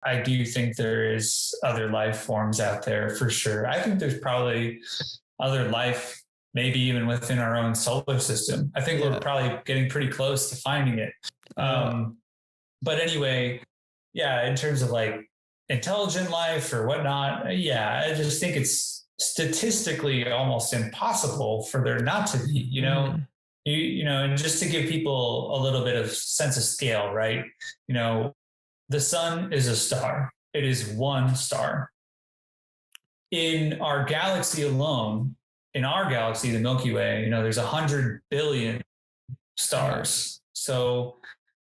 I do think there is other life forms out there for sure. I think there's probably other life, maybe even within our own solar system. I think we're probably getting pretty close to finding it. But anyway, yeah, in terms of like intelligent life or whatnot, I just think it's statistically almost impossible for there not to be, and just to give people a little bit of sense of scale, right? The sun is a star. It is one star. In our galaxy alone, the Milky Way, there's 100 billion stars. So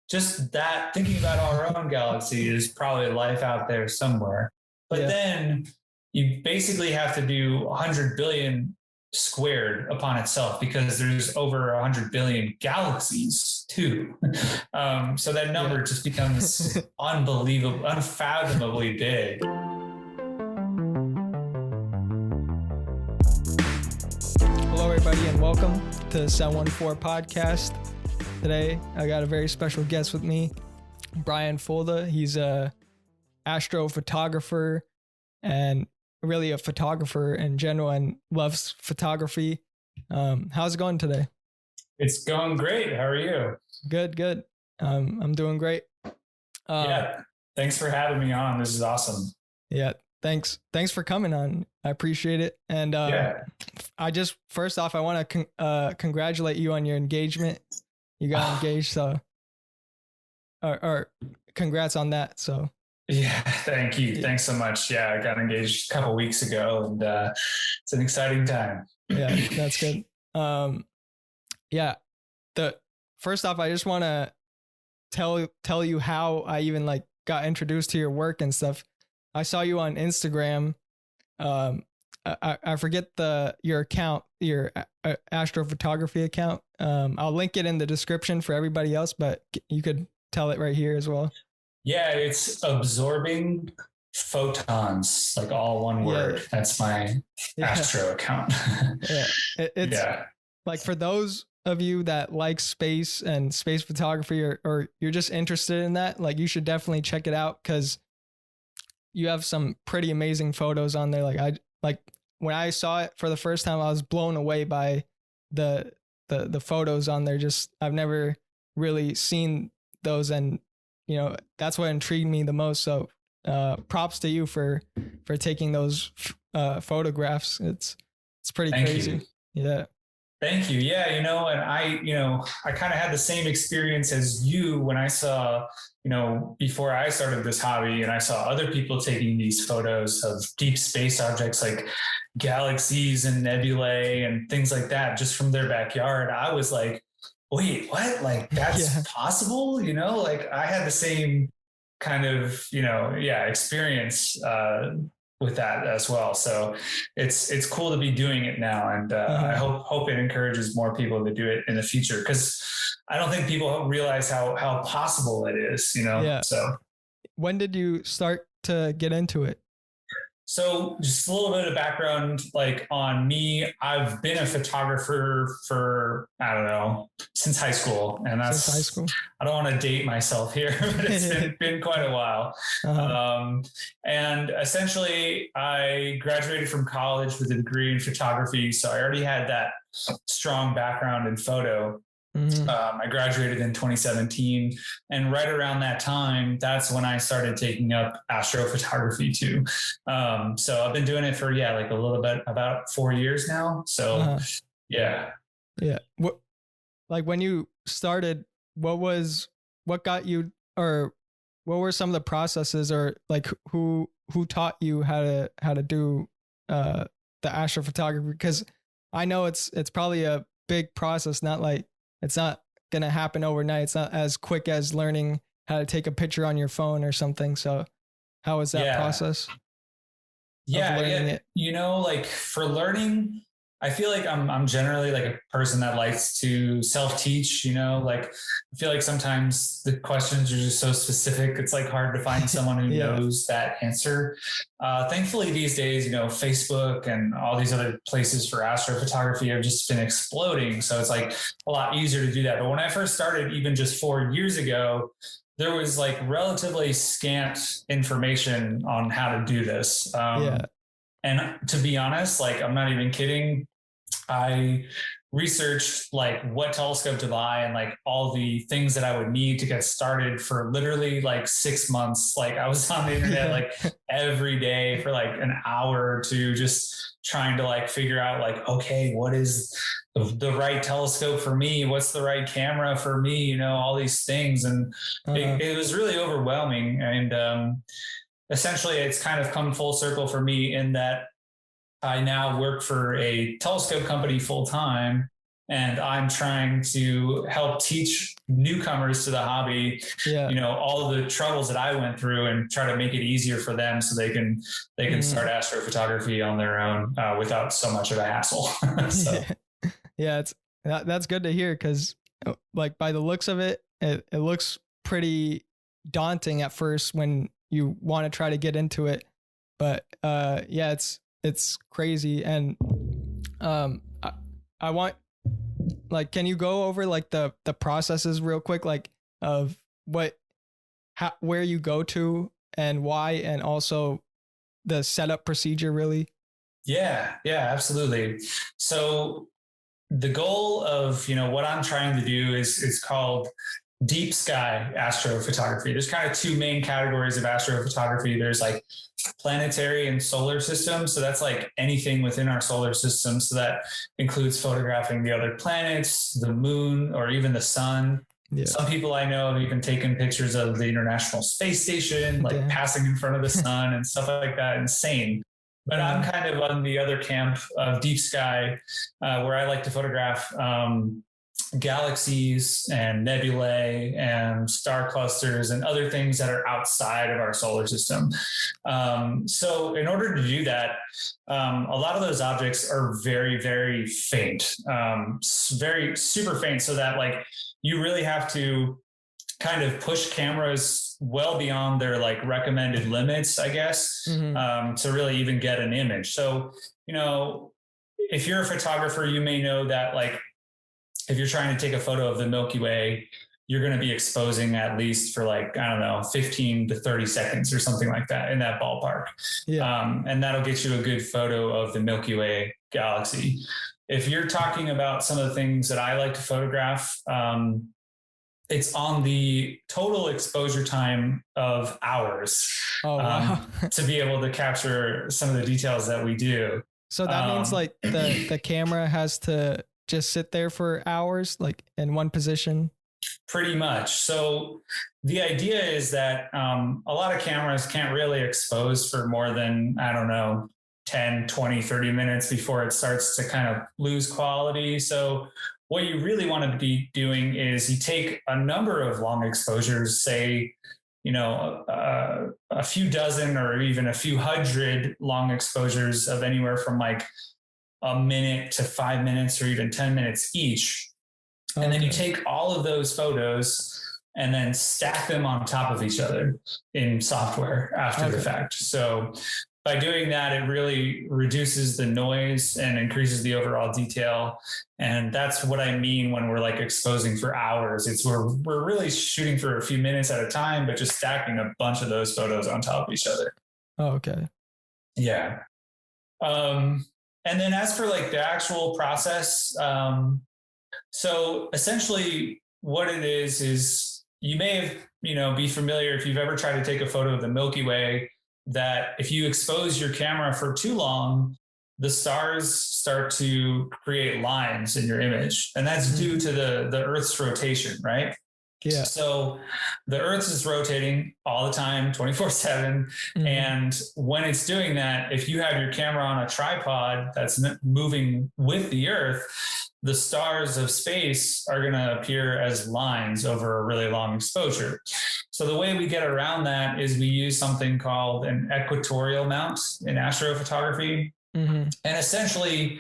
just that, thinking about our own galaxy is probably life out there somewhere. But then you basically have to do 100 billion squared upon itself because there's over 100 billion galaxies too. So that number just becomes unbelievable, unfathomably big. Hello, everybody, and welcome to the 714 podcast. Today, I got a very special guest with me, Brian Fulda. He's a astrophotographer and really a photographer in general and loves photography. How's it going today? It's going great. How are you? Good. I'm doing great. Thanks for having me on. This is awesome. Yeah, thanks for coming on. I appreciate it. And I just, first off, I want to congratulate you on your engagement. You got engaged, so or congrats on that. So yeah, thank you. Thanks so much. Yeah, I got engaged a couple weeks ago, and it's an exciting time. Yeah, that's good. First off, I just want to tell you how I even got introduced to your work and stuff. I saw you on Instagram. I forget your account, your astrophotography account. I'll link it in the description for everybody else, but you could tell it right here as well. Yeah, it's absorbing photons, like all one word. That's my astro account. It's like for those of you that like space and space photography, or you're just interested in that, like you should definitely check it out because you have some pretty amazing photos on there. Like when I saw it for the first time, I was blown away by the photos on there. Just I've never really seen those, and that's what intrigued me the most. So props to you for taking those photographs. It's pretty crazy. Yeah. Thank you. Yeah, and I kind of had the same experience as you when I saw, before I started this hobby, and I saw other people taking these photos of deep space objects like galaxies and nebulae and things like that just from their backyard. I was like, wait, what? Like that's possible? I had the same kind of, experience with that as well. So it's cool to be doing it now. And I hope it encourages more people to do it in the future, because I don't think people realize how possible it is, So when did you start to get into it? So just a little bit of background, on me, I've been a photographer for, since high school. And that's, high school. I don't want to date myself here, but it's been quite a while. And essentially I graduated from college with a degree in photography. So I already had that strong background in photo. I graduated in 2017, and right around that time, that's when I started taking up astrophotography too. So I've been doing it for, a little bit, about 4 years now. So yeah. What, when you started, what got you, or what were some of the processes, or who taught you how to do the astrophotography? Because I know it's probably a big process, it's not going to happen overnight. It's not as quick as learning how to take a picture on your phone or something. So how was that process? It? For learning, I feel like I'm generally a person that likes to self-teach, I feel like sometimes the questions are just so specific. It's hard to find someone who knows that answer. Thankfully these days, Facebook and all these other places for astrophotography have just been exploding. So it's a lot easier to do that. But when I first started, even just 4 years ago, there was like relatively scant information on how to do this. And to be honest, like, I'm not even kidding. I researched like what telescope to buy and like all the things that I would need to get started for literally like 6 months. Like, I was on the internet like every day for like an hour or two, just trying to like figure out like, okay, what is the right telescope for me? What's the right camera for me? You know, all these things. And it was really overwhelming. And essentially it's kind of come full circle for me in that I now work for a telescope company full time, and I'm trying to help teach newcomers to the hobby, you know, all the troubles that I went through, and try to make it easier for them so they can start astrophotography on their own without so much of a hassle. So. Yeah, that's good to hear, because like by the looks of it, it looks pretty daunting at first when you want to try to get into it, but yeah, it's crazy. And I want, like, can you go over like the processes real quick, like of where you go to and why, and also the setup procedure really? Yeah, absolutely. So the goal of, you know, what I'm trying to do is called deep sky astrophotography. There's kind of two main categories of astrophotography. There's like planetary and solar systems. So that's like anything within our solar system. So that includes photographing the other planets, the moon, or even the sun. Yeah. Some people I know have even taken pictures of the International Space Station, like passing in front of the sun and stuff like that. Insane. But I'm kind of on the other camp of deep sky, where I like to photograph galaxies and nebulae and star clusters and other things that are outside of our solar system. So in order to do that, a lot of those objects are very, very faint, very super faint, so that like you really have to kind of push cameras well beyond their like recommended limits, I guess, to really even get an image. So, you know, if you're a photographer, you may know that like if you're trying to take a photo of the Milky Way, you're going to be exposing at least for like, I don't know, 15 to 30 seconds or something like that, in that ballpark. Yeah. And that'll get you a good photo of the Milky Way galaxy. If you're talking about some of the things that I like to photograph, it's on the total exposure time of hours. Oh, wow. To be able to capture some of the details that we do. So that means like the camera has to just sit there for hours, like in one position? Pretty much. So the idea is that a lot of cameras can't really expose for more than, I don't know, 10, 20, 30 minutes before it starts to kind of lose quality. So what you really want to be doing is you take a number of long exposures, say, you know, a few dozen or even a few hundred long exposures of anywhere from like a minute to 5 minutes or even 10 minutes each. Okay. And then you take all of those photos and then stack them on top of each other in software after the fact. So by doing that, it really reduces the noise and increases the overall detail. And that's what I mean when we're like exposing for hours. It's we're really shooting for a few minutes at a time, but just stacking a bunch of those photos on top of each other. Oh, okay. Yeah. And then as for like the actual process, so essentially what it is you may have, you know, be familiar if you've ever tried to take a photo of the Milky Way, that if you expose your camera for too long, the stars start to create lines in your image. And that's due to the Earth's rotation, right? Yeah. So the Earth is rotating all the time, 24/7. And when it's doing that, if you have your camera on a tripod that's moving with the Earth, the stars of space are going to appear as lines over a really long exposure. So the way we get around that is we use something called an equatorial mount in astrophotography. And essentially,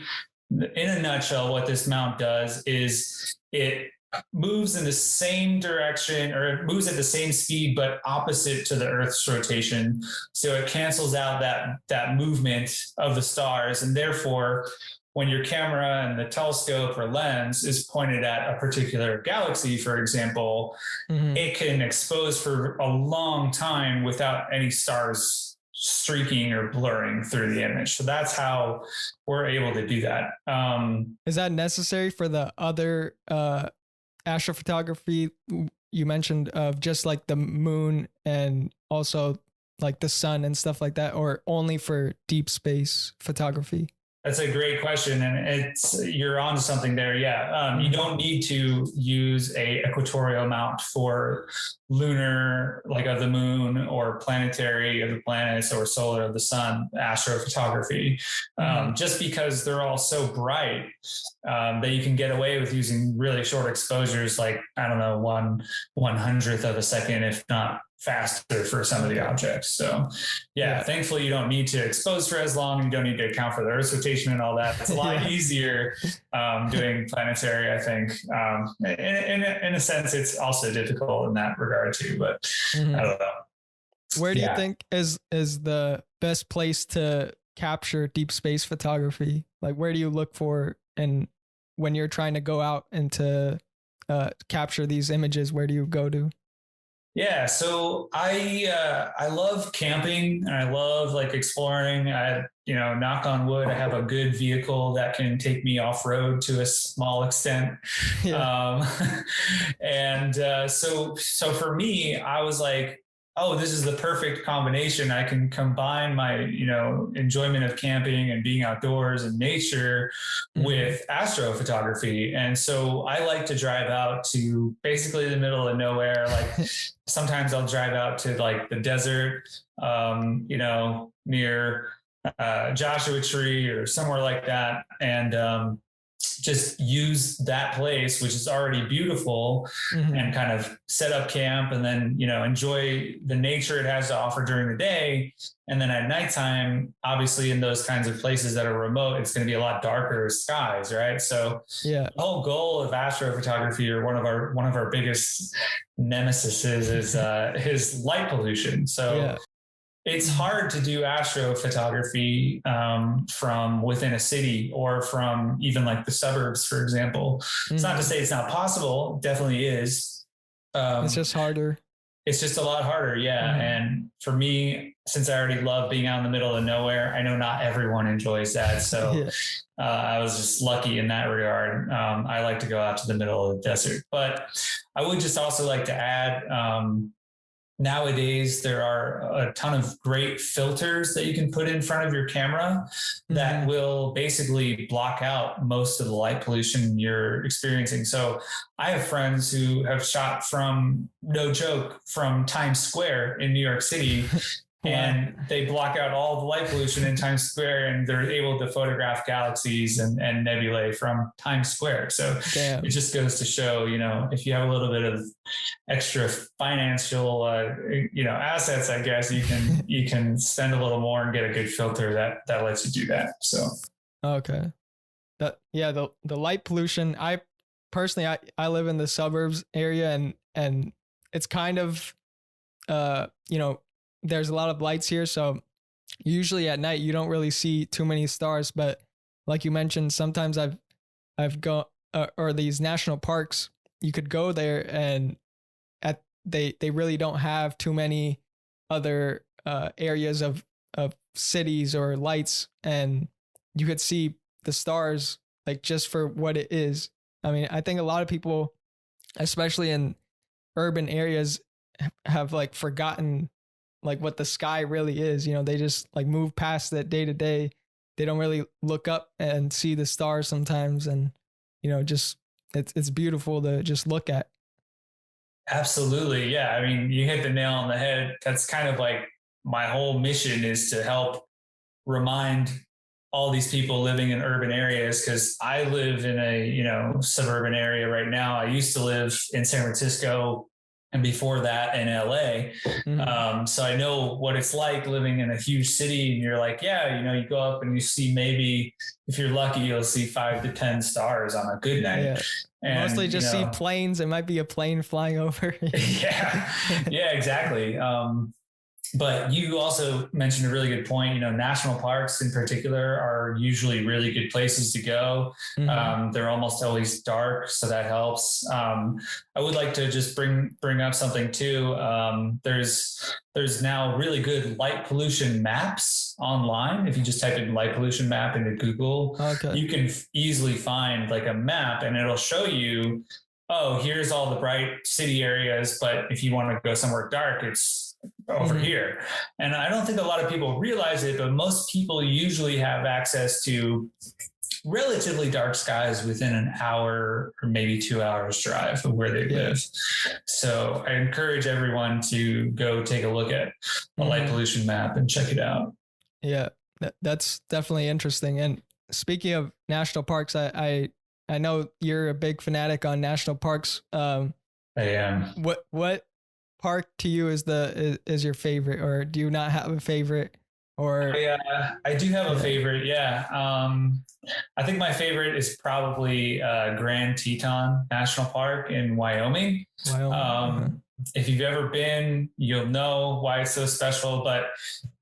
in a nutshell, what this mount does is it moves in the same direction, or it moves at the same speed, but opposite to the Earth's rotation. So it cancels out that movement of the stars. And therefore, when your camera and the telescope or lens is pointed at a particular galaxy, for example, it can expose for a long time without any stars streaking or blurring through the image. So that's how we're able to do that. Is that necessary for the other astrophotography you mentioned of just like the moon and also like the sun and stuff like that, or only for deep space photography? That's a great question, and you're onto something there. Yeah, you don't need to use a equatorial mount for lunar, like of the moon, or planetary of the planets, or solar of the sun astrophotography. Just because they're all so bright that you can get away with using really short exposures, like I don't know, 1/100th of a second, if not faster for some of the objects. So yeah, thankfully you don't need to expose for as long. You don't need to account for the Earth's rotation and all that. It's a lot easier doing planetary, I think. In a sense, it's also difficult in that regard too, but I don't know. Where do you think is the best place to capture deep space photography? Like, where do you look for, and when you're trying to go out and to capture these images, where do you go to? Yeah, so I love camping and I love like exploring. Knock on wood, I have a good vehicle that can take me off road to a small extent. So for me, I was like, oh, this is the perfect combination. I can combine my, enjoyment of camping and being outdoors and nature with astrophotography. And so I like to drive out to basically the middle of nowhere. Like sometimes I'll drive out to like the desert, near Joshua Tree or somewhere like that. And just use that place, which is already beautiful, and kind of set up camp and then, enjoy the nature it has to offer during the day. And then at nighttime, obviously in those kinds of places that are remote, it's going to be a lot darker skies, right? So the whole goal of astrophotography, or one of our biggest nemesis is light pollution. So it's hard to do astrophotography from within a city or from even like the suburbs, for example. It's not to say it's not possible. It definitely is. It's just harder. It's just a lot harder. Yeah. And for me, since I already love being out in the middle of nowhere, I know not everyone enjoys that. So I was just lucky in that regard. I like to go out to the middle of the desert, but I would just also like to add, nowadays, there are a ton of great filters that you can put in front of your camera that will basically block out most of the light pollution you're experiencing. So I have friends who have shot from, no joke, from Times Square in New York City. And they block out all the light pollution in Times Square, and they're able to photograph galaxies and nebulae from Times Square. So it just goes to show, if you have a little bit of extra financial, assets, I guess you can spend a little more and get a good filter that lets you do that. So okay, the light pollution. I personally, I live in the suburbs area, and it's kind of, there's a lot of lights here. So usually at night, you don't really see too many stars, but like you mentioned, sometimes I've gone, or these national parks, you could go there and they really don't have too many other areas of cities or lights, and you could see the stars like just for what it is. I mean, I think a lot of people, especially in urban areas, have like forgotten like what the sky really is. They just like move past that day to day. They don't really look up and see the stars sometimes. And, just it's beautiful to just look at. Absolutely. Yeah. I mean, you hit the nail on the head. That's kind of like my whole mission, is to help remind all these people living in urban areas, because I live in a, suburban area right now. I used to live in San Francisco, and before that in LA. So I know what it's like living in a huge city, and you're like, you go up and you see, maybe if you're lucky, you'll see 5 to 10 stars on a good night. Yeah. And, mostly just see planes. It might be a plane flying over. Yeah, exactly. But you also mentioned a really good point. National parks in particular are usually really good places to go. They're almost always dark, so that helps. I would like to just bring up something too. There's now really good light pollution maps online. If you just type in light pollution map into Google, you can easily find like a map, and it'll show you, oh, here's all the bright city areas, but if you want to go somewhere dark, it's over here. And I don't think a lot of people realize it, but most people usually have access to relatively dark skies within an hour or maybe 2 hours drive of where they live. So I encourage everyone to go take a look at a light pollution map and check it out. Yeah, that's definitely interesting. And speaking of national parks, I know you're a big fanatic on national parks. I am. What park to you is your favorite, or do you not have a favorite? Or I do have a favorite. Yeah. I think my favorite is probably Grand Teton National Park in Wyoming. If you've ever been, you'll know why it's so special. But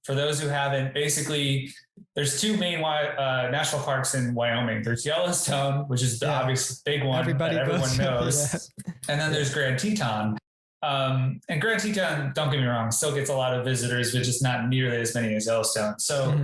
for those who haven't, basically, there's two main national parks in Wyoming. There's Yellowstone, which is the obvious big one that everyone knows. And then there's Grand Teton. And Grand Teton, don't get me wrong, still gets a lot of visitors, but just not nearly as many as Yellowstone. So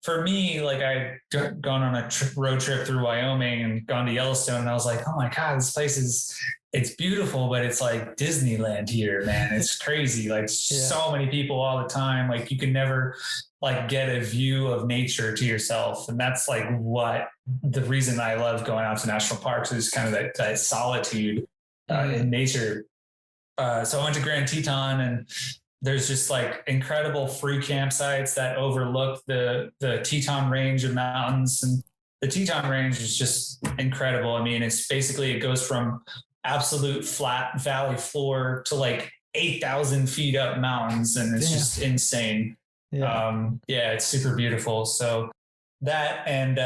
for me, like I'd gone on a road trip through Wyoming and gone to Yellowstone, and I was like, oh my God, this place it's beautiful, but it's like Disneyland here, man. It's crazy. Like so many people all the time. Like you can never like get a view of nature to yourself. And that's like what the reason I love going out to national parks is kind of that solitude in nature. So I went to Grand Teton, and there's just like incredible free campsites that overlook the Teton Range of mountains. And the Teton Range is just incredible. I mean, it goes from absolute flat valley floor to like 8,000 feet up mountains. And it's just insane. It's super beautiful. So that and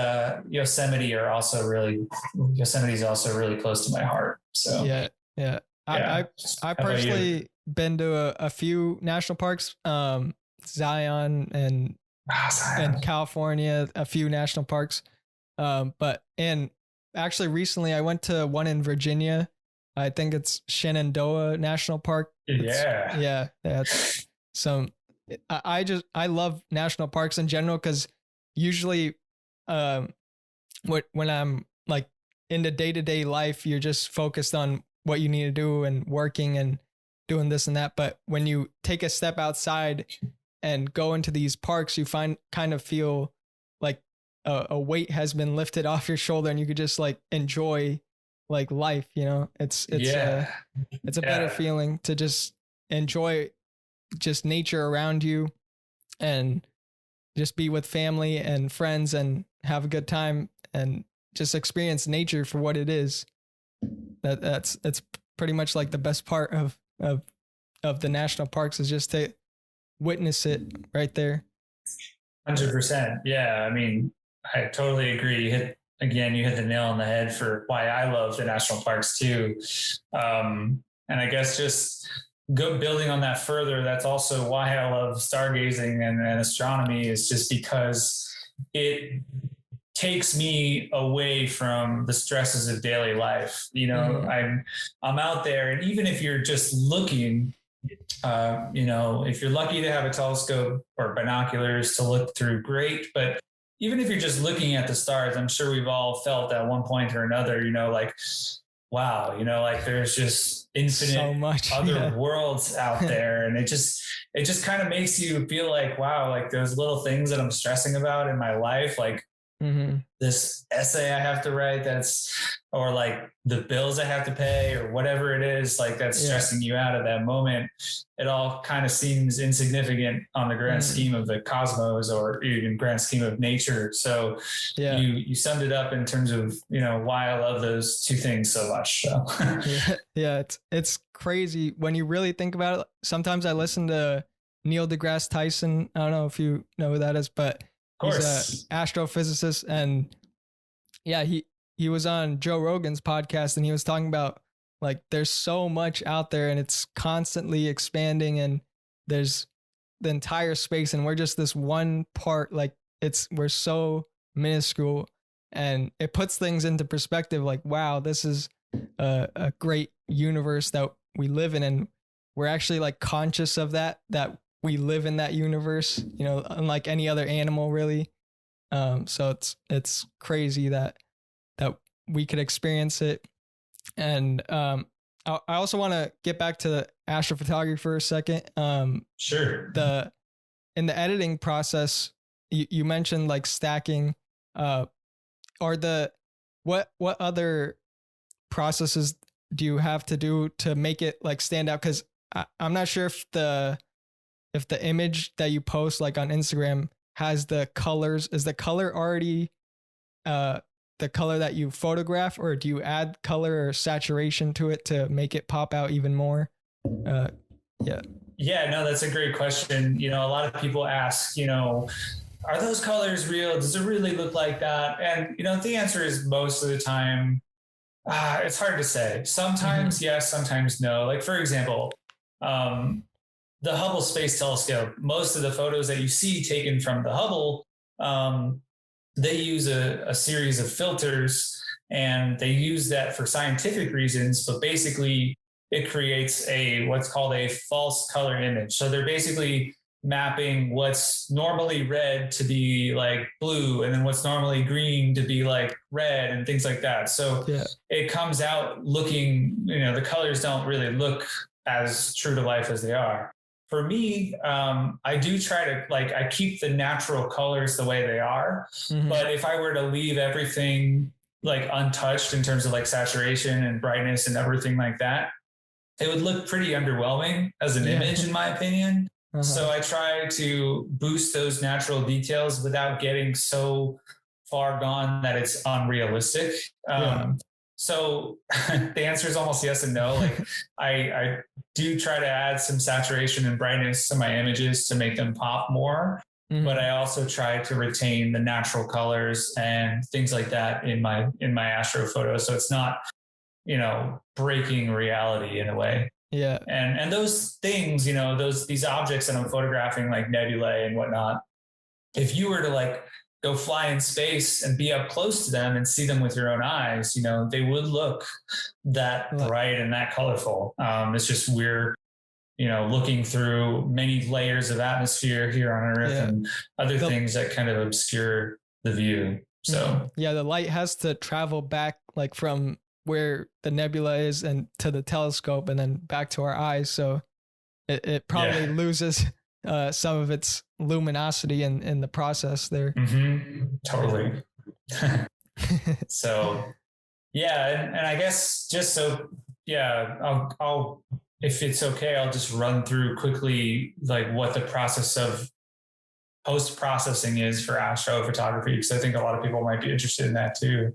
Yosemite is also really close to my heart. So I personally been to a few national parks, Zion and California, a few national parks. And actually recently I went to one in Virginia. I think it's Shenandoah National Park. That's some. I love national parks in general, because usually, when I'm like in the day-to-day life, you're just focused on what you need to do and working and doing this and that. But when you take a step outside and go into these parks, you kind of feel like a weight has been lifted off your shoulder, and you could just like enjoy like life, it's a better feeling to just enjoy just nature around you and just be with family and friends and have a good time and just experience nature for what it is. That's pretty much like the best part of the national parks, is just to witness it right there. 100%. Yeah. I mean, I totally agree. You hit the nail on the head for why I love the national parks too. And I guess just building on that further, that's also why I love stargazing and astronomy, is just because it takes me away from the stresses of daily life. I'm out there, and even if you're just looking, if you're lucky to have a telescope or binoculars to look through, great. But even if you're just looking at the stars, I'm sure we've all felt at one point or another, like, wow, like there's just infinite so much other worlds out there. And it just kind of makes you feel like, wow, like those little things that I'm stressing about in my life, like this essay I have to write, or like the bills I have to pay or whatever it is, like that's stressing you out at that moment. It all kind of seems insignificant on the grand scheme of the cosmos, or even grand scheme of nature. So you summed it up in terms of, why I love those two things so much. So. It's crazy when you really think about it. Sometimes I listen to Neil deGrasse Tyson. I don't know if you know who that is, but he's an astrophysicist, and he was on Joe Rogan's podcast, and he was talking about like there's so much out there and it's constantly expanding, and there's the entire space and we're just this one part. Like we're so minuscule, and it puts things into perspective. Like, wow, this is a great universe that we live in, and we're actually like conscious of that we live in that universe, you know, unlike any other animal really. So it's crazy that we could experience it. And I also want to get back to the astrophotography for a second. Sure. In the editing process, you mentioned like stacking. What other processes do you have to do to make it like stand out? Because I'm not sure if the image that you post like on Instagram has the colors. Is the color already the color that you photograph, or do you add color or saturation to it to make it pop out even more? Yeah, no, that's a great question. You know, a lot of people ask, you know, are those colors real? Does it really look like that? And, you know, the answer is most of the time, it's hard to say. Sometimes yes, sometimes no. Like, for example, the Hubble Space Telescope, most of the photos that you see taken from the Hubble, they use a series of filters, and they use that for scientific reasons, but basically it creates what's called a false color image. So they're basically mapping what's normally red to be like blue, and then what's normally green to be like red, and things like that. So it comes out looking, you know, the colors don't really look as true to life as they are. For me, I do try to, like, I keep the natural colors the way they are. But if I were to leave everything like untouched in terms of like saturation and brightness and everything like that, it would look pretty underwhelming as an image, in my opinion. So I try to boost those natural details without getting so far gone that it's unrealistic. So the answer is almost yes and no. Like I do try to add some saturation and brightness to my images to make them pop more. But I also try to retain the natural colors and things like that in my astro photos. So it's not, you know, breaking reality in a way. Yeah. And those things, you know, these objects that I'm photographing, like nebulae and whatnot, if you were to like go fly in space and be up close to them and see them with your own eyes, you know, they would look that bright and that colorful. It's just we're, you know, looking through many layers of atmosphere here on Earth and other things that kind of obscure the view. So the light has to travel back like from where the nebula is and to the telescope and then back to our eyes. So it probably loses some of its luminosity in the process there. Totally. So and I guess just so I'll if it's okay, I'll just run through quickly like what the process of post-processing is for astrophotography, because I think a lot of people might be interested in that too.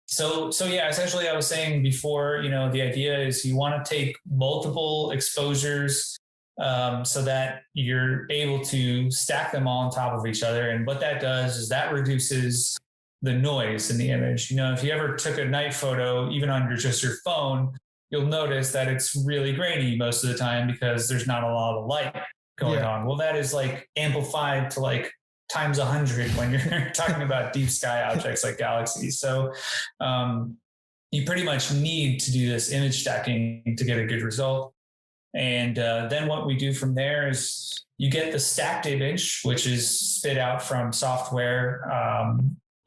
So essentially I was saying before, you know, the idea is you want to take multiple exposures so that you're able to stack them all on top of each other. And what that does is that reduces the noise in the image. You know, if you ever took a night photo, even on just your phone, you'll notice that it's really grainy most of the time because there's not a lot of light going on. Well, that is like amplified to like times 100 when you're talking about deep sky objects like galaxies. So you pretty much need to do this image stacking to get a good result. And then what we do from there is you get the stacked image, which is spit out from software.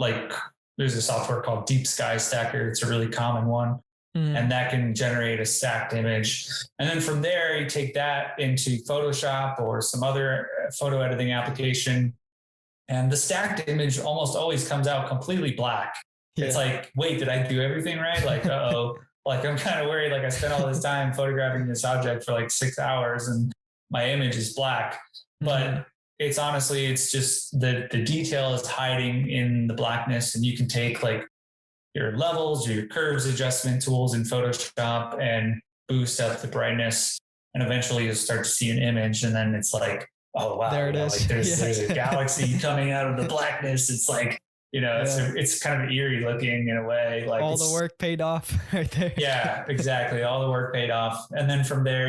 Like there's a software called Deep Sky Stacker. It's a really common one. And that can generate a stacked image. And then from there, you take that into Photoshop or some other photo editing application. And the stacked image almost always comes out completely black. It's like, wait, did I do everything right? Like, like I'm kind of worried. Like I spent all this time photographing this object for like 6 hours and my image is black. But it's honestly, it's just the detail is hiding in the blackness, and you can take like your levels, your curves adjustment tools in Photoshop and boost up the brightness. And eventually you'll start to see an image. And then it's like, oh, wow. There it is. Like there's a galaxy coming out of the blackness. It's like It's kind of eerie looking in a way. Like all the work paid off right there. Yeah, exactly. All the work paid off. And then from there,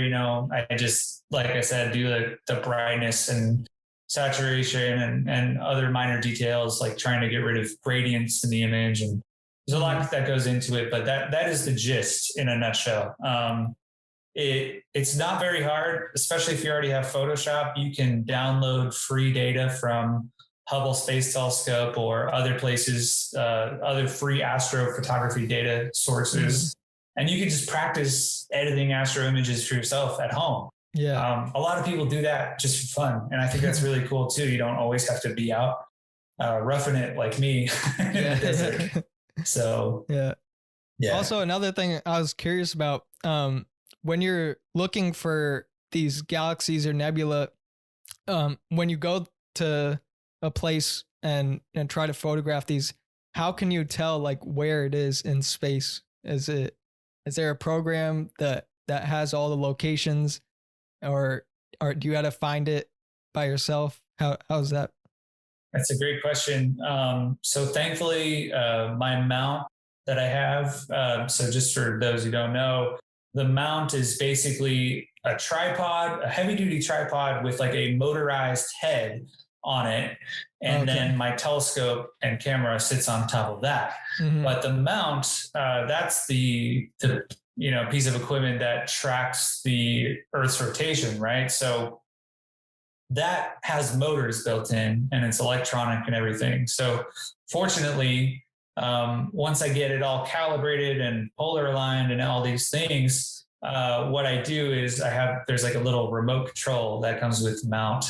I just, like I said, do the brightness and saturation and other minor details, like trying to get rid of gradients in the image. And there's a lot that goes into it, but that is the gist in a nutshell. It's not very hard, especially if you already have Photoshop. You can download free data from Hubble Space Telescope or other places, other free astrophotography data sources. And you can just practice editing astro images for yourself at home. Yeah. A lot of people do that just for fun. And I think that's really cool too. You don't always have to be out roughing it like me in the desert. So, yeah. Also, another thing I was curious about, when you're looking for these galaxies or nebula, when you go to a place and try to photograph these, how can you tell like where it is in space? Is there a program that has all the locations, or do you have to find it by yourself? How's that? That's a great question. So thankfully, my mount that I have, so just for those who don't know, the mount is basically a tripod, a heavy duty tripod with like a motorized head on it. And then my telescope and camera sits on top of that. But the mount, that's the piece of equipment that tracks the Earth's rotation, right? So that has motors built in and it's electronic and everything. So fortunately, once I get it all calibrated and polar aligned and all these things, what I do is there's like a little remote control that comes with the mount,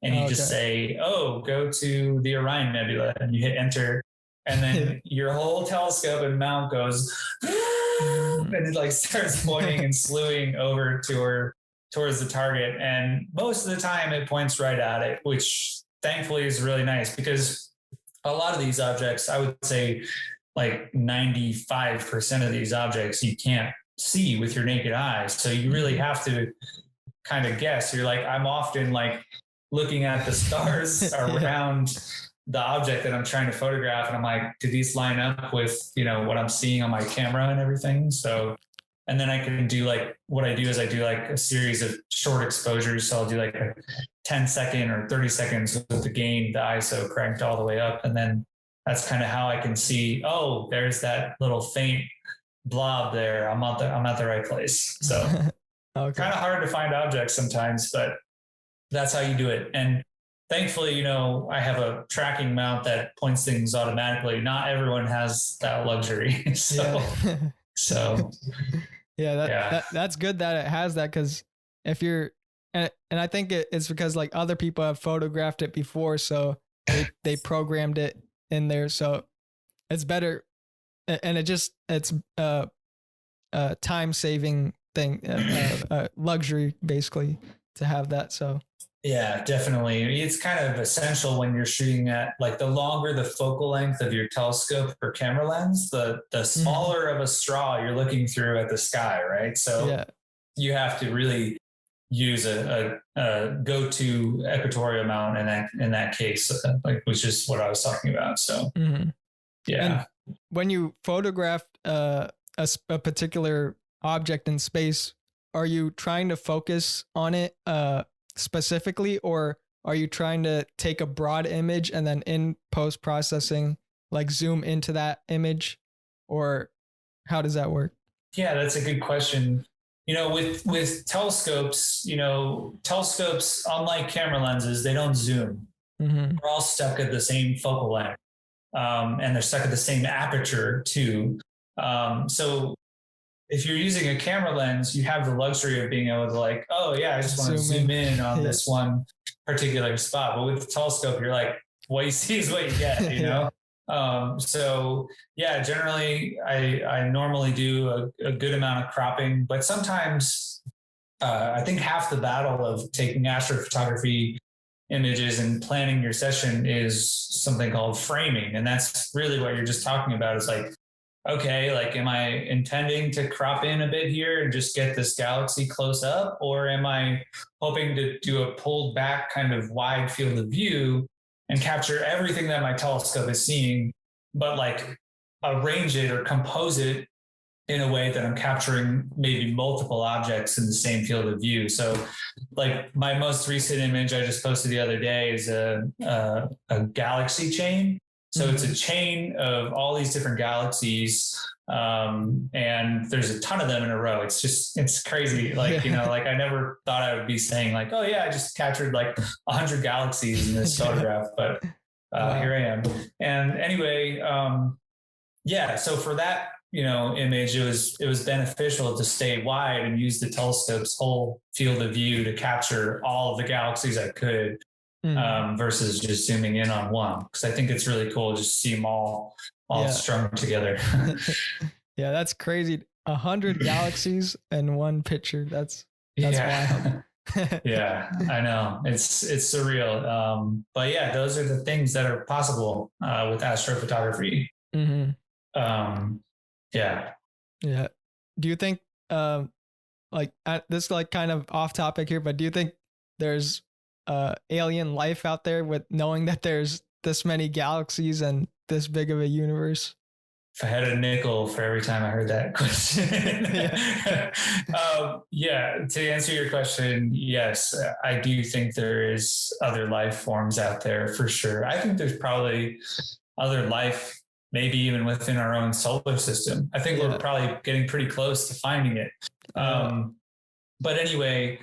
and you just say, go to the Orion Nebula, and you hit enter, and then your whole telescope and mount goes and it like starts pointing and slewing over towards the target. And most of the time it points right at it, which thankfully is really nice, because a lot of these objects, I would say like 95% of these objects you can't see with your naked eye. So you really have to kind of guess. You're like, I'm often like looking at the stars around the object that I'm trying to photograph. And I'm like, do these line up with, what I'm seeing on my camera and everything? So, and then I can do like, what I do is I do like a series of short exposures. So I'll do like a 10-second or 30 seconds with the gain, the ISO cranked all the way up. And then that's kind of how I can see, there's that little faint blob there. I'm at the right place. So kind of hard to find objects sometimes, but that's how you do it. And thankfully, I have a tracking mount that points things automatically. Not everyone has that luxury. That's good that it has that, because if you're, and I think it's because like other people have photographed it before, so they programmed it in there, so it's better, and it's a time saving thing, luxury basically to have that. So yeah, definitely. It's kind of essential when you're shooting at, like, the longer the focal length of your telescope or camera lens, the smaller of a straw you're looking through at the sky, right? So you have to really use a go-to equatorial mount in that case, which is what I was talking about. So And when you photographed a particular object in space, are you trying to focus on it specifically, or are you trying to take a broad image and then in post-processing like zoom into that image, or how does that work? Yeah, that's a good question. With telescopes, telescopes, unlike camera lenses, they don't zoom. They're all stuck at the same focal length, and they're stuck at the same aperture too. So if you're using a camera lens, you have the luxury of being able to like, I just want to zoom in on this one particular spot. But with the telescope, you're like, what you see is what you get, So generally I normally do a good amount of cropping, but sometimes I think half the battle of taking astrophotography images and planning your session is something called framing. And that's really what you're just talking about, is like, okay, like, am I intending to crop in a bit here and just get this galaxy close up? Or am I hoping to do a pulled back kind of wide field of view and capture everything that my telescope is seeing, but like arrange it or compose it in a way that I'm capturing maybe multiple objects in the same field of view. So like my most recent image I just posted the other day is a galaxy chain. So it's a chain of all these different galaxies. And there's a ton of them in a row. It's crazy. Like, like I never thought I would be saying like, oh yeah, I just captured like 100 galaxies in this photograph, but here I am. And anyway, so for that, image, it was beneficial to stay wide and use the telescope's whole field of view to capture all of the galaxies I could, versus just zooming in on one. Because I think it's really cool to just see them all strung together. Yeah, that's crazy. 100 galaxies in one picture. That's wild. Yeah, I know. It's surreal. But yeah, those are the things that are possible with astrophotography. Yeah. Do you think, this like kind of off topic here, but do you think there's alien life out there with knowing that there's this many galaxies and this big of a universe? If I had a nickel for every time I heard that question. To answer your question, yes, I do think there is other life forms out there for sure. I think there's probably other life maybe even within our own solar system. I think we're probably getting pretty close to finding it. But anyway,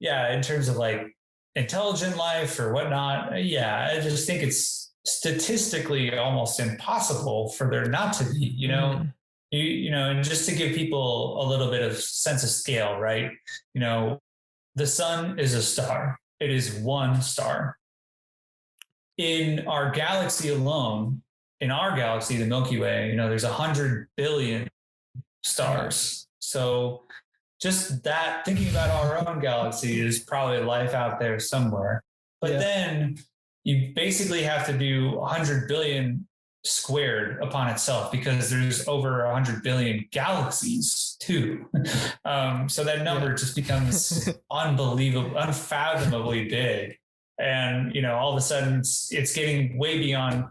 in terms of like intelligent life or whatnot, I just think it's statistically almost impossible for there not to be, and just to give people a little bit of sense of scale, right? The sun is a star. It is one star. In our galaxy alone, in our galaxy, the Milky Way, there's 100 billion stars. So just that, thinking about our own galaxy is probably life out there somewhere. But then you basically have to do 100 billion squared upon itself because there's over 100 billion galaxies too. So that number just becomes unbelievable, unfathomably big. And, all of a sudden it's getting way beyond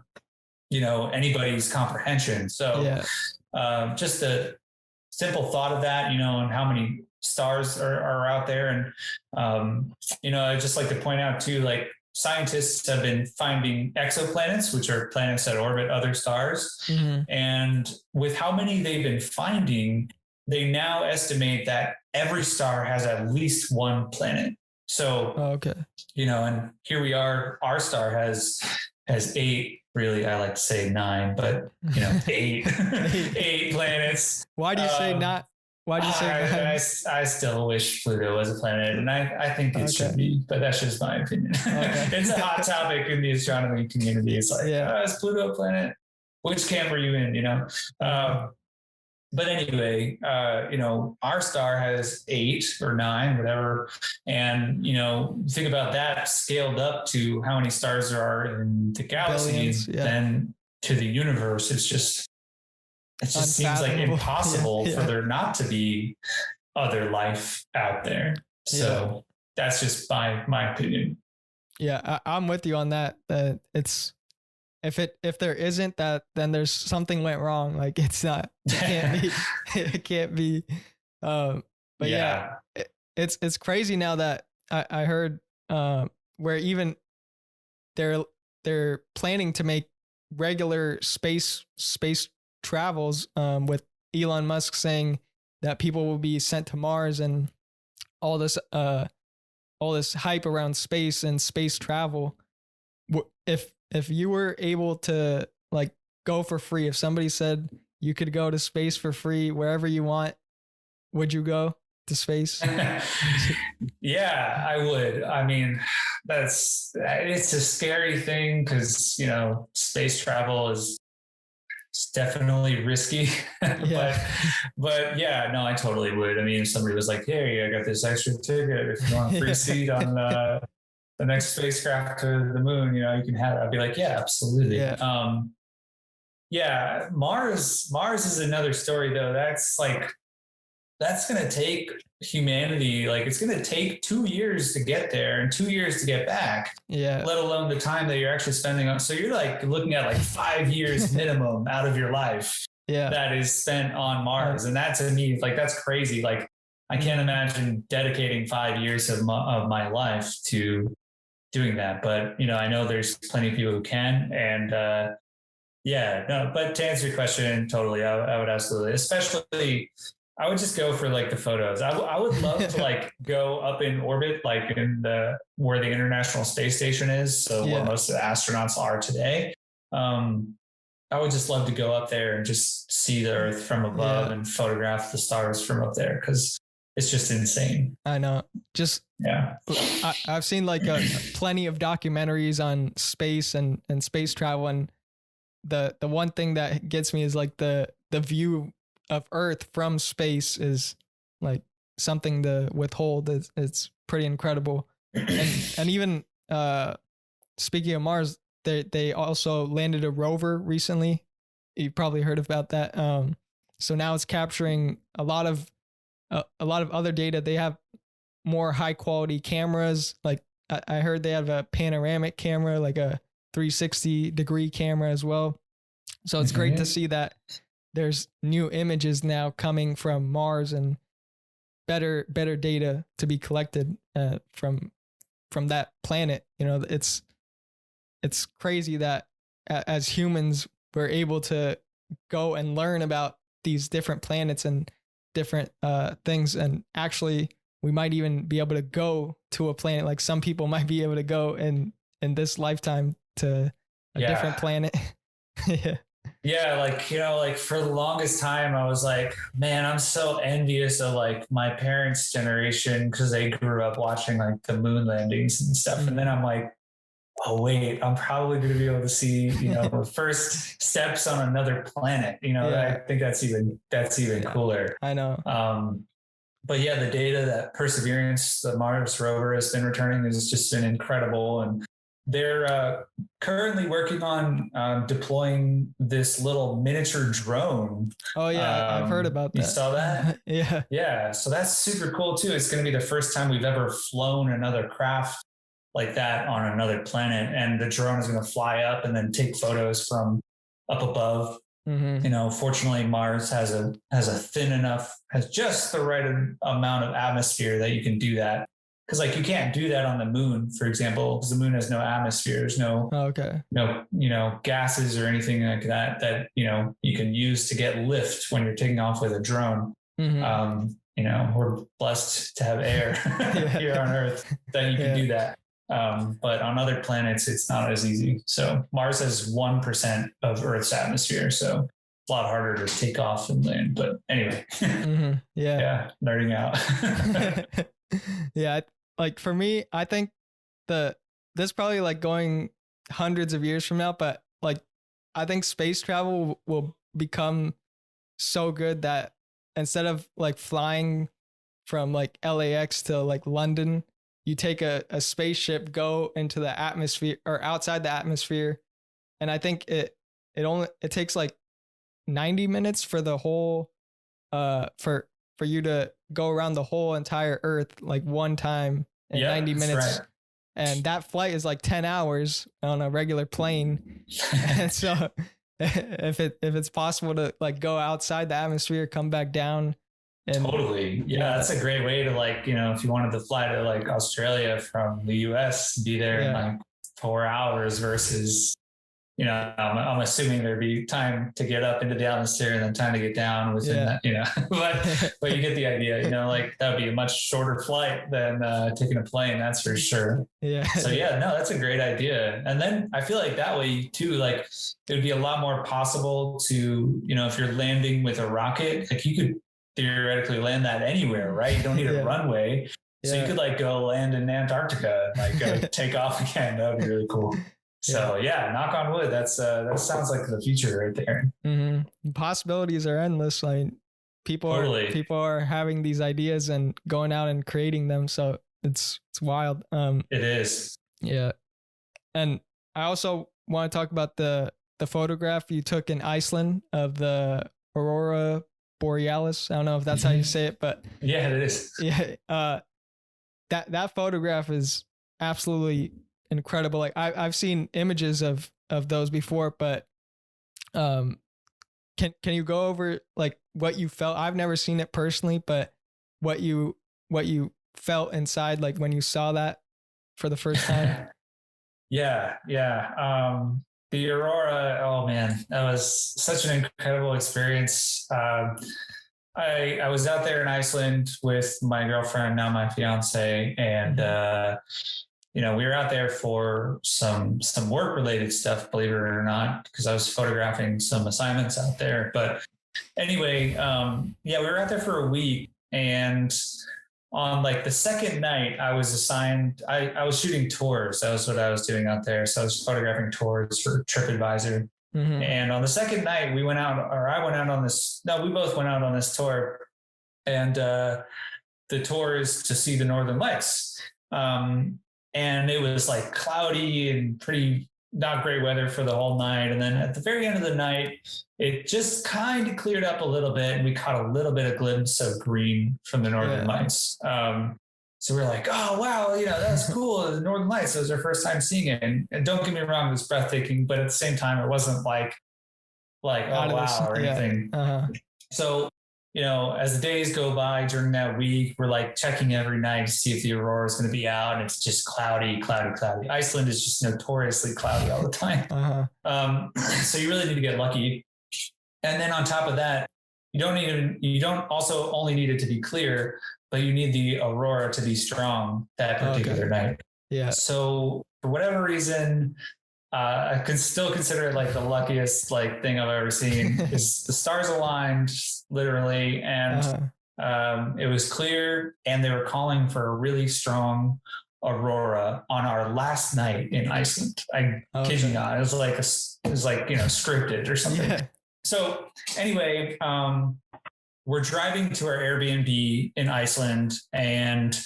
anybody's comprehension. So just the simple thought of that, and how many stars are out there. And, I'd just like to point out too, like scientists have been finding exoplanets, which are planets that orbit other stars. And with how many they've been finding, they now estimate that every star has at least one planet. So, and here we are, our star has 8, really, I like to say 9, but 8, 8 planets. Why do you say not? Why do you say 9? I still wish Pluto was a planet, and I think it should be, but that's just my opinion. It's a hot topic in the astronomy community. It's like, is Pluto a planet? Which camp are you in, But anyway, our star has 8 or 9, whatever. And, think about that scaled up to how many stars there are in the galaxy, then to the universe. It just seems like impossible for there not to be other life out there. So that's just my opinion. Yeah, I'm with you on that. That it's, if there isn't that, then there's something went wrong. Like it's not, it can't be. But it's crazy now that I heard where even they're planning to make regular space travels, with Elon Musk saying that people will be sent to Mars and all this hype around space and space travel. If you were able to like go for free, if somebody said you could go to space for free wherever you want, would you go to space? Yeah, I would. I mean, it's a scary thing because, space travel is definitely risky. but yeah, no, I totally would. I mean, if somebody was like, hey, I got this extra ticket if you want a free seat on the next spacecraft to the moon, you can have it. I'd be like, yeah, absolutely. Mars is another story though. That's going to take humanity, like it's going to take 2 years to get there and 2 years to get back. Yeah. Let alone the time that you're actually spending on. So you're like looking at like 5 years minimum out of your life. Yeah. That is spent on Mars. And that to me, like, that's crazy. Like, I can't imagine dedicating 5 years of my life to doing that. But, you know, I know there's plenty of people who can. And but to answer your question, totally, I would absolutely, especially, I would just go for like the photos. I would love to like go up in orbit, like in where the International Space Station is. So where most of the astronauts are today. I would just love to go up there and just see the Earth from above and photograph the stars from up there, because it's just insane. I know. I've seen like plenty of documentaries on space and space travel, and the one thing that gets me is like the view of Earth from space is like something to withhold. It's pretty incredible. And even speaking of Mars, they also landed a rover recently. You've probably heard about that. So now it's capturing a lot of other data. They have more high quality cameras. Like I heard they have a panoramic camera, like a 360 degree camera as well. So it's great to see that there's new images now coming from Mars and better data to be collected from that planet. You know, it's crazy that as humans we're able to go and learn about these different planets and different things, and actually we might even be able to go to a planet. Like some people might be able to go in this lifetime to a different planet. Yeah, like, you know, like for the longest time I was like, man, I'm so envious of like my parents' generation, because they grew up watching like the moon landings and stuff. And then I'm like, oh wait, I'm probably going to be able to see, you know, the first steps on another planet. You know, I think that's even cooler. I know. But yeah, the data that Perseverance, the Mars rover, has been returning has just been incredible. And they're currently working on deploying this little miniature drone. Oh yeah, I've heard about that. You saw that? Yeah. Yeah. So that's super cool too. It's going to be the first time we've ever flown another craft like that on another planet. And the drone is going to fly up and then take photos from up above. You know, fortunately Mars has just the right amount of atmosphere that you can do that. Because like you can't do that on the moon, for example, because the moon has no atmosphere. There's no, you know, gases or anything like that, you know, you can use to get lift when you're taking off with a drone. You know, we're blessed to have air here on Earth that you can do that. But on other planets, it's not as easy. So Mars has 1% of Earth's atmosphere. So it's a lot harder to take off and land. But anyway, nerding out. Yeah. Like for me, I think this probably like going hundreds of years from now, but like, I think space travel will become so good that instead of like flying from like LAX to like London, you take a spaceship, go into the atmosphere or outside the atmosphere. And I think it takes like 90 minutes for the whole, for you to go around the whole entire Earth like one time in 90 minutes. Right. And that flight is like 10 hours on a regular plane. And so if it's possible to like go outside the atmosphere, come back down. And, totally. Yeah, that's a great way to like, you know, if you wanted to fly to like Australia from the US, be there in like 4 hours versus, you know, I'm assuming there'd be time to get up into the atmosphere and then time to get down within that, you know, but you get the idea, you know, like that would be a much shorter flight than taking a plane. That's for sure. Yeah. So yeah, no, that's a great idea. And then I feel like that way too, like it would be a lot more possible to, you know, if you're landing with a rocket, like you could theoretically land that anywhere, right? You don't need a runway. So you could like go land in Antarctica and like go take off again. That would be really cool. So knock on wood. That sounds like the future right there. Possibilities are endless. I mean, people are having these ideas and going out and creating them. So it's wild. It is. Yeah. And I also want to talk about the photograph you took in Iceland of the Aurora Borealis. I don't know if that's how you say it, but yeah, it is. Yeah. That photograph is absolutely incredible. Like I've seen images of those before, but can you go over like what you felt? I've never seen it personally, but what you felt inside, like when you saw that for the first time. Yeah. The Aurora, oh man, that was such an incredible experience. I was out there in Iceland with my girlfriend, now my fiance, and we were out there for some work related stuff, believe it or not, because I was photographing some assignments out there. But anyway, we were out there for a week, and on like the second night, I was assigned, I was shooting tours. That was what I was doing out there. So I was photographing tours for TripAdvisor. And on the second night, I went out on this, we both went out on this tour. And the tour is to see the Northern Lights. And it was like cloudy and pretty not great weather for the whole night. And then at the very end of the night, it just kind of cleared up a little bit, and we caught a little bit of glimpse of green from the Northern Lights. So we're like, oh, wow, that's cool. The Northern Lights, that was our first time seeing it. And don't get me wrong, it was breathtaking, but at the same time, it wasn't like oh, wow, or anything. So, as the days go by during that week, we're like checking every night to see if the Aurora is going to be out, and it's just cloudy. Iceland is just notoriously cloudy all the time. So you really need to get lucky. And then on top of that, you don't also only need it to be clear, but you need the Aurora to be strong that particular night. Yeah. So for whatever reason, I can still consider it like the luckiest thing I've ever seen. Is the stars aligned literally, and it was clear, and they were calling for a really strong Aurora on our last night in Iceland. I kid you not. It was like scripted or something. Yeah. So anyway, we're driving to our Airbnb in Iceland, and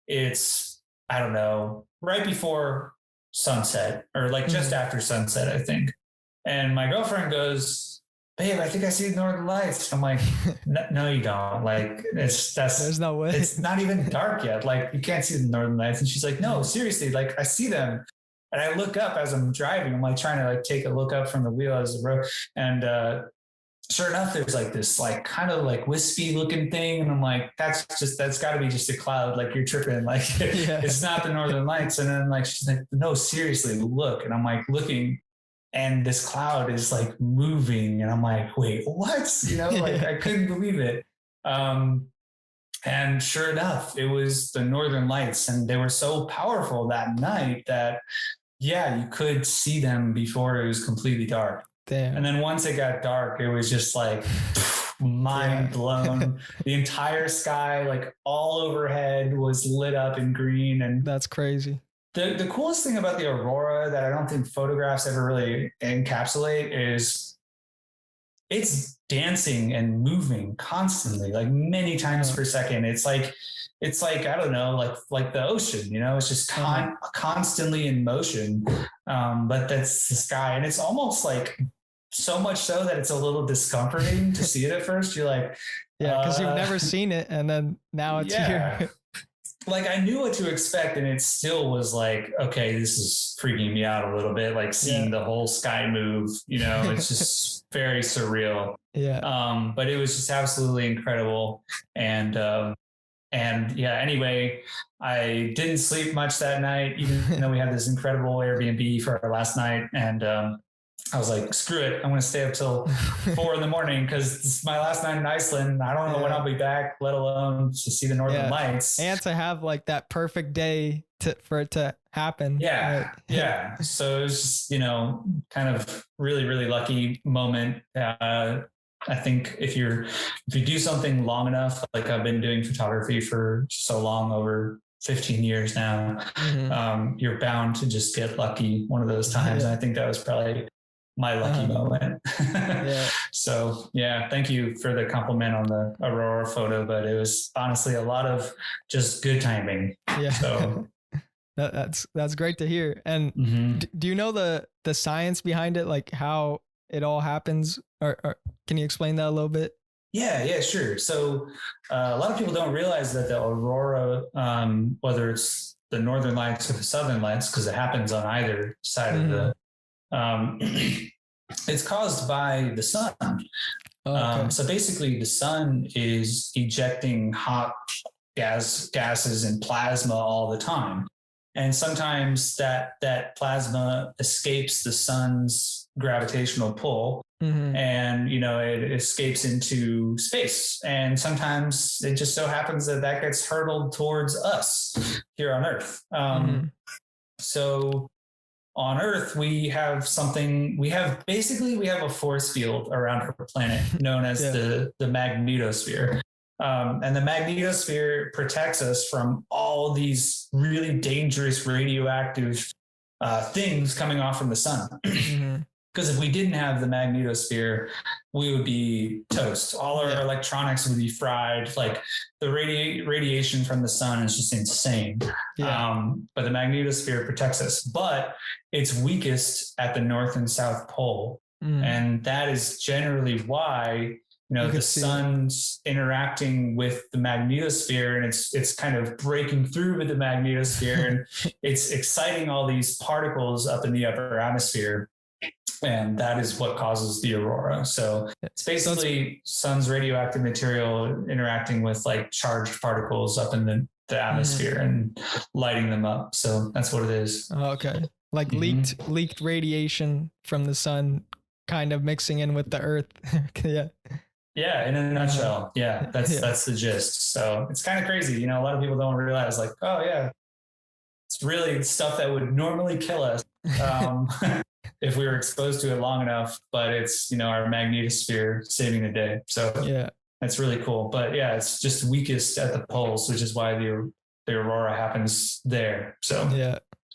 it's, I don't know, right before sunset, or just after sunset, I think. And my girlfriend goes, babe, I think I see the Northern Lights. I'm like, no, you don't. There's no way. It's not even dark yet. You can't see the Northern Lights. And she's like, no, seriously, I see them. And I look up as I'm driving. I'm trying to take a look up from the wheel as the road. And sure enough, there's this kind of wispy looking thing. And I'm like, that's got to be just a cloud. You're tripping. It's not the Northern Lights. And then she's like, no, seriously, look. And I'm looking, and this cloud is moving. And I'm like, wait, what? I couldn't believe it. And sure enough, it was the Northern Lights, and they were so powerful that night that, you could see them before it was completely dark. Damn. And then once it got dark, it was just mind blown. The entire sky, all overhead, was lit up in green. And that's crazy. The coolest thing about the Aurora that I don't think photographs ever really encapsulate is it's dancing and moving constantly, many times per second. It's I don't know, like the ocean, it's just constantly in motion. But that's the sky. And it's almost so much so that it's a little discomforting to see it at first. You're like, because you've never seen it. And then now it's here. I knew what to expect, and it still was okay, this is freaking me out a little bit. Seeing the whole sky move, it's just very surreal. Yeah. But it was just absolutely incredible. And anyway, I didn't sleep much that night, even though we had this incredible Airbnb for our last night. And I was like, screw it. I'm going to stay up till 4 a.m. because it's my last night in Iceland. I don't know when I'll be back, let alone to see the Northern Lights. And to have that perfect day for it to happen. Yeah. Right? Yeah. So it was just, kind of really, really lucky moment. I think if you do something long enough, I've been doing photography for so long, over 15 years now, you're bound to just get lucky one of those times. And I think that was probably my lucky moment. So thank you for the compliment on the Aurora photo, but it was honestly a lot of just good timing. Yeah. So that's great to hear. And do you know the science behind it? How it all happens, or can you explain that a little bit? Yeah, sure. So a lot of people don't realize that the aurora, whether it's the northern lights or the southern lights, because it happens on either side of the, it's caused by the sun. So basically, the sun is ejecting hot gases and plasma all the time. And sometimes that plasma escapes the sun's gravitational pull, and it escapes into space. And sometimes it just so happens that gets hurtled towards us here on Earth. So on Earth, we have a force field around our planet known as the magnetosphere. And the magnetosphere protects us from all these really dangerous radioactive things coming off from the sun. Because if we didn't have the magnetosphere, we would be toast. All our electronics would be fried. Like the radiation from the sun is just insane. But the magnetosphere protects us. But it's weakest at the North and South Pole. And that is generally why the sun's interacting with the magnetosphere, and it's kind of breaking through with the magnetosphere, and it's exciting all these particles up in the upper atmosphere. And that is what causes the aurora. So it's basically sun's radioactive material interacting with like charged particles up in the atmosphere and lighting them up. So that's what it is. Okay. Like leaked radiation from the sun kind of mixing in with the earth. Yeah, in a nutshell. Yeah, that's the gist. So it's kind of crazy. A lot of people don't realize like, oh yeah, it's really stuff that would normally kill us. If we were exposed to it long enough, but it's, our magnetosphere saving the day. So that's really cool. But yeah, it's just weakest at the poles, which is why the aurora happens there. So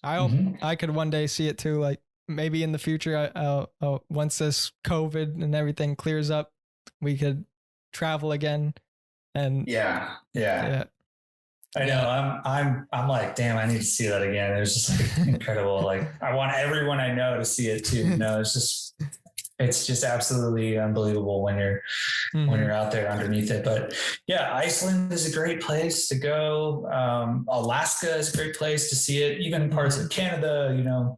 I hope I could one day see it too. Like maybe in the future, I'll once this COVID and everything clears up, we could travel again. And yeah. I know. I'm like, damn, I need to see that again. It was just like incredible. Like I want everyone I know to see it too. It's just absolutely unbelievable when you're out there underneath it. But yeah, Iceland is a great place to go. Alaska is a great place to see it. Even parts of Canada,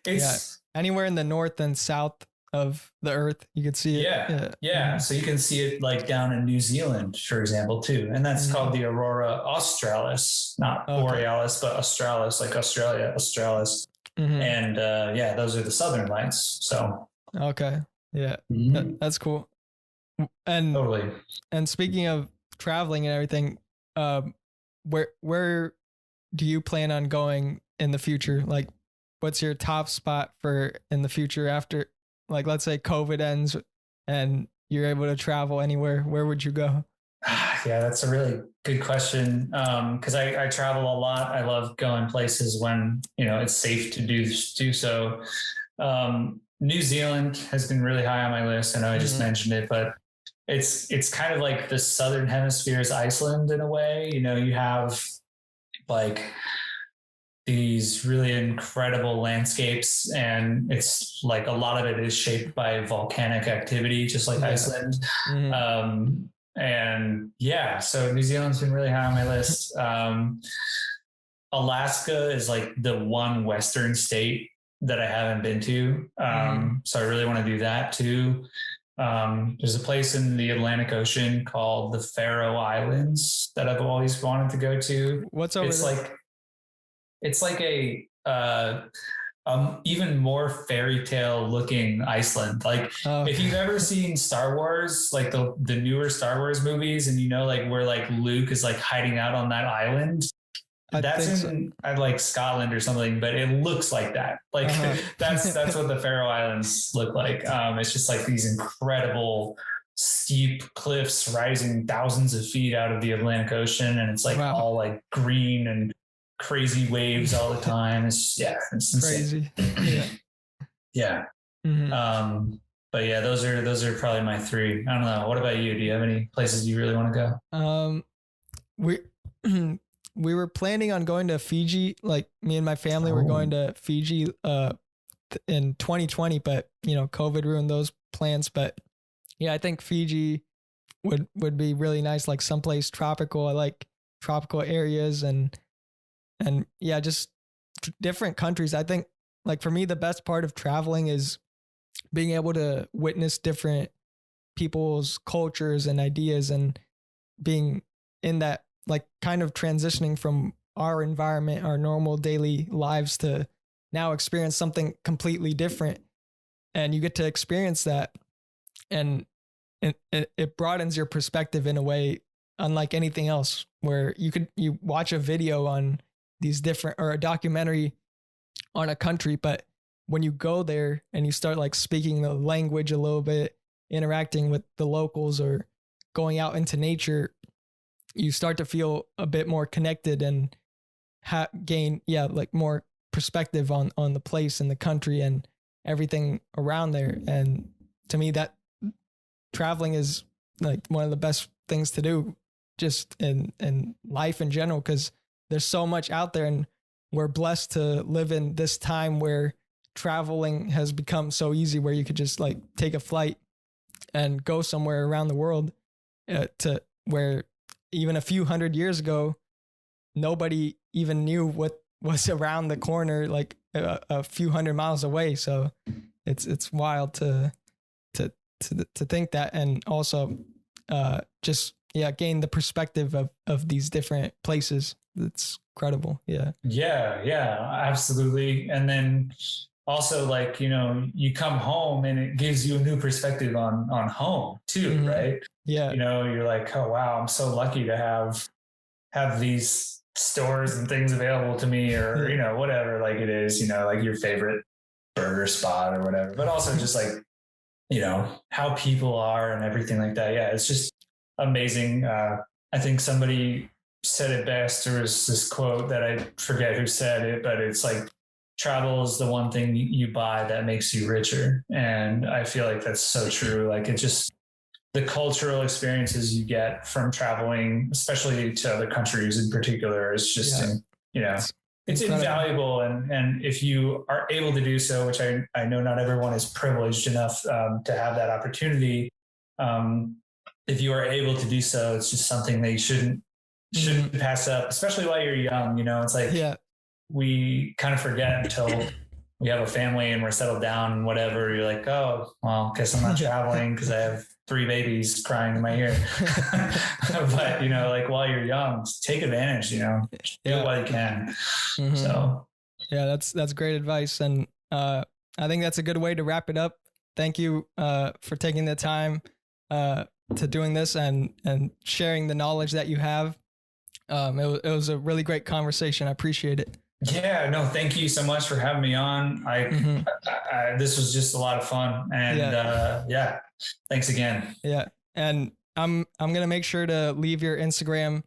it's anywhere in the north and south of the earth, you could see it. So you can see it like down in New Zealand, for example, too. And that's called the Aurora Australis, not Borealis, but Australis, like Australia, Australis. And those are the southern lights. So that's cool. And totally. And speaking of traveling and everything, where do you plan on going in the future? Like, what's your top spot for in the future after? Like, let's say COVID ends and you're able to travel anywhere. Where would you go? Yeah, that's a really good question. Because I travel a lot. I love going places when, it's safe to do so. New Zealand has been really high on my list. I know I just mentioned it, but it's kind of like the Southern Hemisphere's Iceland in a way. You have like these really incredible landscapes, and it's like a lot of it is shaped by volcanic activity, just like Iceland. So New Zealand's been really high on my list. Alaska is like the one Western state that I haven't been to. So I really want to do that too. There's a place in the Atlantic Ocean called the Faroe Islands that I've always wanted to go to. What's over there? It's like a even more fairy tale looking Iceland. Like if you've ever seen Star Wars, like the newer Star Wars movies, and like where like Luke is like hiding out on that island. That's in like Scotland or something, but it looks like that. Like that's what the Faroe Islands look like. It's just like these incredible steep cliffs rising thousands of feet out of the Atlantic Ocean, and it's like all like green and crazy waves all the time. It's crazy. But yeah, those are probably my three. I don't know. What about you? Do you have any places you really want to go? We were planning on going to Fiji. Like me and my family were going to Fiji in 2020, but COVID ruined those plans. But yeah, I think Fiji would be really nice, like someplace tropical. I like tropical areas and yeah, just different countries. I think like for me, the best part of traveling is being able to witness different people's cultures and ideas and being in that, like kind of transitioning from our environment, our normal daily lives to now experience something completely different. And you get to experience that. And it broadens your perspective in a way unlike anything else, where you watch a video on these different, or a documentary on a country, but when you go there and you start like speaking the language a little bit, interacting with the locals or going out into nature, you start to feel a bit more connected and gain like more perspective on the place and the country and everything around there. And to me, that traveling is like one of the best things to do just in life in general, because there's so much out there, and we're blessed to live in this time where traveling has become so easy, where you could just like take a flight and go somewhere around the world, to where even a few hundred years ago, nobody even knew what was around the corner, like a few hundred miles away. So it's wild to think that, and also gain the perspective of these different places. It's incredible. Yeah, absolutely. And then also, like, you come home and it gives you a new perspective on home too, right? Yeah. You're like, oh wow, I'm so lucky to have these stores and things available to me, or whatever, like it is, like your favorite burger spot or whatever. But also just like, how people are and everything like that. Yeah, it's just amazing. I think somebody said it best. There was this quote that I forget who said it, but it's like, travel is the one thing you buy that makes you richer. And I feel like that's so true. Like, it just, the cultural experiences you get from traveling, especially to other countries in particular, is just, it's invaluable. And if you are able to do so, which I know not everyone is privileged enough to have that opportunity. If you are able to do so, it's just something that you shouldn't pass up, especially while you're young. It's like, we kind of forget until we have a family and we're settled down and whatever. You're like, oh, well, guess I'm not traveling because I have 3 babies crying in my ear. But, like while you're young, take advantage, do what you can. So. Yeah, that's great advice. And I think that's a good way to wrap it up. Thank you for taking the time to doing this and sharing the knowledge that you have. It was a really great conversation. I appreciate it. Yeah, no, thank you so much for having me on. This was just a lot of fun, and thanks again. Yeah. And I'm going to make sure to leave your Instagram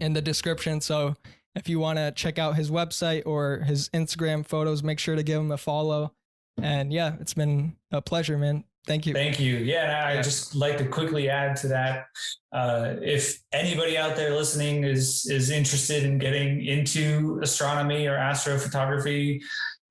in the description. So if you want to check out his website or his Instagram photos, make sure to give him a follow. And yeah, it's been a pleasure, man. Thank you. Thank you. Yeah. And I just like to quickly add to that. If anybody out there listening is interested in getting into astronomy or astrophotography,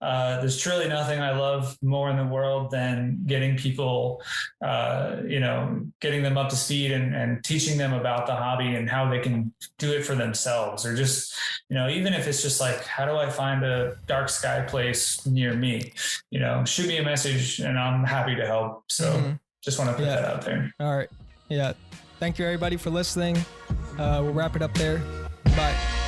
there's truly nothing I love more in the world than getting people, getting them up to speed and teaching them about the hobby and how they can do it for themselves, or just, even if it's just like, how do I find a dark sky place near me? Shoot me a message and I'm happy to help. So just want to put that out there. All right. Yeah. Thank you everybody for listening. We'll wrap it up there. Bye.